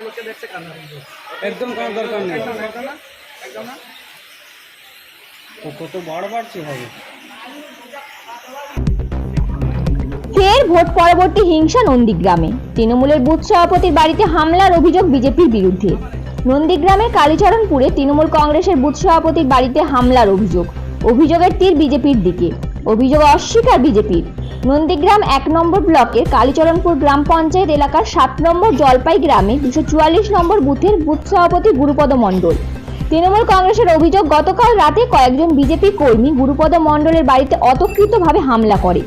লোককে দেখছে কান্না একদম কোনো দরকার নেই। একদম না। কত বড় বাড়ছে হবে। ফের ভোট পরবর্তী হিংসা নন্দীগ্রামে। তৃণমূলের বুথ সভাপতির বাড়িতে হামলার অভিযোগ বিজেপির বিরুদ্ধে। নন্দীগ্রামের কালীচরণপুরে তৃণমূল কংগ্রেসের বুথ সভাপতির বাড়িতে হামলার অভিযোগের তীর বিজেপির দিকে। অভিযোগ অস্বীকার বিজেপির। নন্দীগ্রাম 1 নম্বর ব্লকের কালীচরণপুর গ্রাম পঞ্চায়েত এলাকার 7 নম্বর জলপাই গ্রামে 244 নম্বর বুথের বুথ সভাপতি গুরুপদ মণ্ডল। তৃণমূল কংগ্রেসের অভিযোগ, গতকাল রাতে কয়েকজন বিজেপি কর্মী গুরুপদ মণ্ডলের বাড়িতে অতর্কিতভাবে হামলা করে।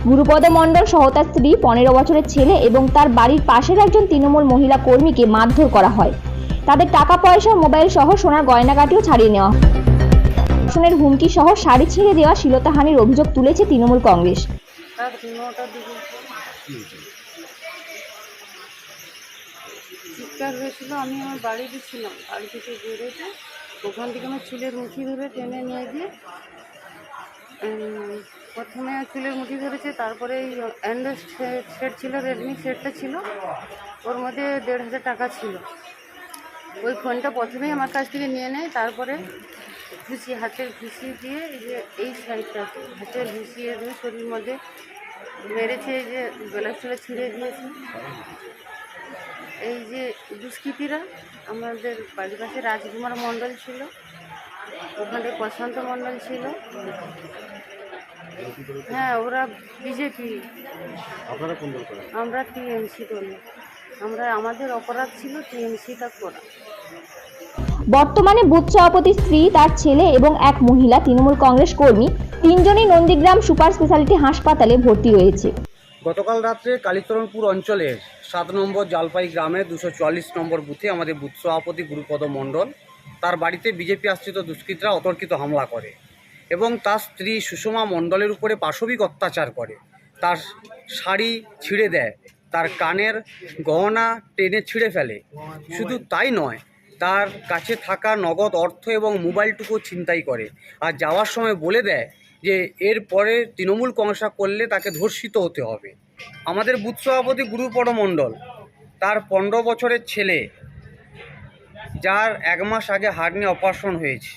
গুরুপদ মণ্ডল সহ তার স্ত্রী, 15 বছরের ছেলে এবং তার বাড়ির পাশের একজন তৃণমূল মহিলা কর্মীকে মারধর করা হয়। তাদের টাকা পয়সা, মোবাইল সহ সোনার গয়নাগাটিও ছাড়িয়ে নেওয়া হয়। ধর্ষণের হুমকি সহ শাড়ি ছিঁড়ে দেওয়া, শ্লীলতাহানির অভিযোগ তুলেছে তৃণমূল কংগ্রেস। চিৎকার হয়েছিল, আমি আমার বাড়িতে ছিলাম, বাড়ি থেকে বেরোতে ওখান থেকে আমার চুলের মুঠি ধরে টেনে নিয়ে গিয়ে প্রথমে চুলের মুঠি ধরেছে, তারপরে এই অ্যান্ড্রয়েড সেট ছিল, রেডমি সেটটা ছিল, ওর মধ্যে 1,500 টাকা ছিল। ওই ফোনটা প্রথমেই আমার কাছ থেকে নিয়ে নেয়, তারপরে হাতের ঘুষি দিয়ে এই সাইডটা হাতের ঘুষিয়ে দিয়ে শরীর মধ্যে মেরেছে, এই যে গলা চলে ছিঁড়ে দিয়েছে। এই যে দুষ্কৃতীরা আমাদের বাড়ির পাশে রাজকুমার মণ্ডল ছিল, ওখানে প্রশান্ত মণ্ডল ছিল। হ্যাঁ, ওরা বিজেপি, আমরা টিএমসি দলে। আমাদের অপরাধ ছিল টিএমসিটা করা। বর্তমানে বুথ সভাপতির স্ত্রী, তার ছেলে এবং এক মহিলা তৃণমূল কংগ্রেস কর্মী, তিনজনই নন্দীগ্রাম সুপার স্পেশালিটি হাসপাতালে ভর্তি রয়েছে। গতকাল রাত্রে কালীচরণপুর অঞ্চলের 7 নম্বর জলপাই গ্রামে 244 নম্বর বুথে আমাদের বুথ সভাপতি গুরুপদ মণ্ডল, তার বাড়িতে বিজেপি আশ্রিত দুষ্কৃতীরা অতর্কিত হামলা করে এবং তার স্ত্রী সুষমা মণ্ডলের উপরে পাশবিক অত্যাচার করে। তার শাড়ি ছিঁড়ে দেয়, তার কানের গহনা টেনে ছিঁড়ে ফেলে। শুধু তাই নয়, তার কাছে থাকা নগদ অর্থ এবং মোবাইলটুকু ছিনতাই করে। আর যাওয়ার সময় বলে দেয় যে এর পরে তৃণমূল কংগ্রেস করলে তাকে ধর্ষিত হতে হবে। আমাদের বুথ সভাপতি গুরুপদ মণ্ডল, তার 15 বছরের ছেলে, যার 1 মাস আগে হার্নিয়া অপারেশন হয়েছে,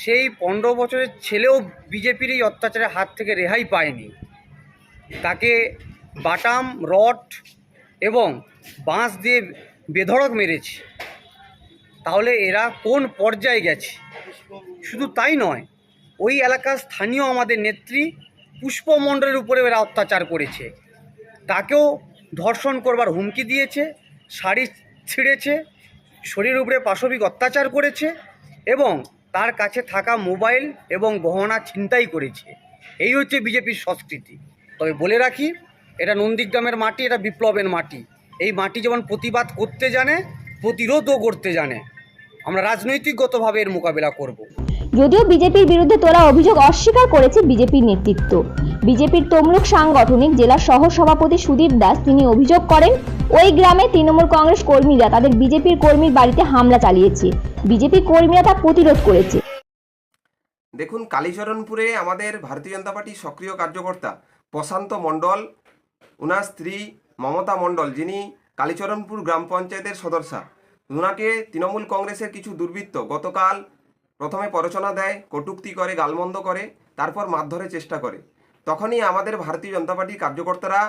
সেই 15 বছরের ছেলেও বিজেপির এই অত্যাচারের হাত থেকে রেহাই পায়নি। তাকে বাটাম, রড এবং বাঁশ দিয়ে বেধড়ক মেরেছে। তাহলে এরা কোন পর্যায়ে গেছে? শুধু তাই নয়, ওই এলাকার স্থানীয় আমাদের নেত্রী পুষ্প মণ্ডলের উপরে এরা অত্যাচার করেছে। তাকেও ধর্ষণ করবার হুমকি দিয়েছে, শাড়ি ছিঁড়েছে, শরীরের উপরে পাশবিক অত্যাচার করেছে এবং তার কাছে থাকা মোবাইল এবং গহনা ছিনতাই করেছে। এই হচ্ছে বিজেপির সংস্কৃতি। তবে বলে রাখি, এটা নন্দীগ্রামের মাটি, এটা বিপ্লবের মাটি। এই মাটি যেমন প্রতিবাদ করতে জানে, প্রতিরোধও করতে জানে। আমরা রাজনৈতিকগতভাবে এর মোকাবেলা করব। যদিও বিজেপির বিরুদ্ধে তোলা অভিযোগ অস্বীকার করেছে বিজেপির নেতৃত্ব। বিজেপির তমলুক সাংগঠনিক জেলা সহ সভাপতি সুদীপ দাস, তিনি অভিযোগ করেন, ওই গ্রামে তৃণমূল কংগ্রেস কর্মীরা তাদের বিজেপির কর্মীর বাড়িতে হামলা চালিয়েছে। বিজেপি কর্মীরা তা প্রতিরোধ করেছে। দেখুন, কালীচরণপুরে আমাদের ভারতীয় জনতা পার্টির সক্রিয় কার্যকর্তা প্রশান্ত মণ্ডল, ওনার স্ত্রী মমতা মণ্ডল, যিনি কালীচরণপুর গ্রাম পঞ্চায়েতের সদস্যা, ওনাকে তৃণমূল কংগ্রেসের কিছু দুর্বৃত্ত গতকাল প্রথমে প্ররোচনা দেয়, কটূক্তি করে, গালমন্দ করে, তারপর মারধরের চেষ্টা করে। তখনই আমাদের ভারতীয় জনতা পার্টির কার্যকর্তারা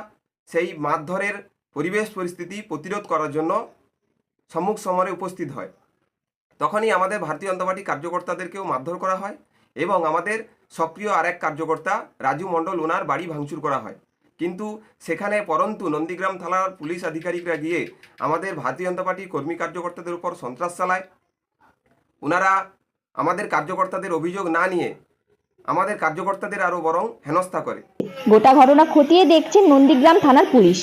সেই মারধরের পরিবেশ পরিস্থিতি প্রতিরোধ করার জন্য সম্মুখ সমরে উপস্থিত হয়। তখনই আমাদের ভারতীয় জনতা পার্টির কার্যকর্তাদেরকেও মারধর করা হয় এবং আমাদের সক্রিয় আরেক কার্যকর্তা রাজু মণ্ডল, ওনার বাড়ি ভাঙচুর করা হয়। কিন্তু সেখানে পরন্তু নন্দীগ্রাম থানার পুলিশ আধিকারিকরা গিয়ে আমাদের ভারতীয় জনতা পার্টির কর্মী কার্যকর্তাদের উপর সন্ত্রাস চালায়। ওনারা আমাদের কার্যকর্তাদের অভিযোগ না নিয়ে আমাদের কার্যকর্তাদের আরও বরং হেনস্থা করে। গোটা ঘটনা খতিয়ে দেখছেন নন্দীগ্রাম থানার পুলিশ।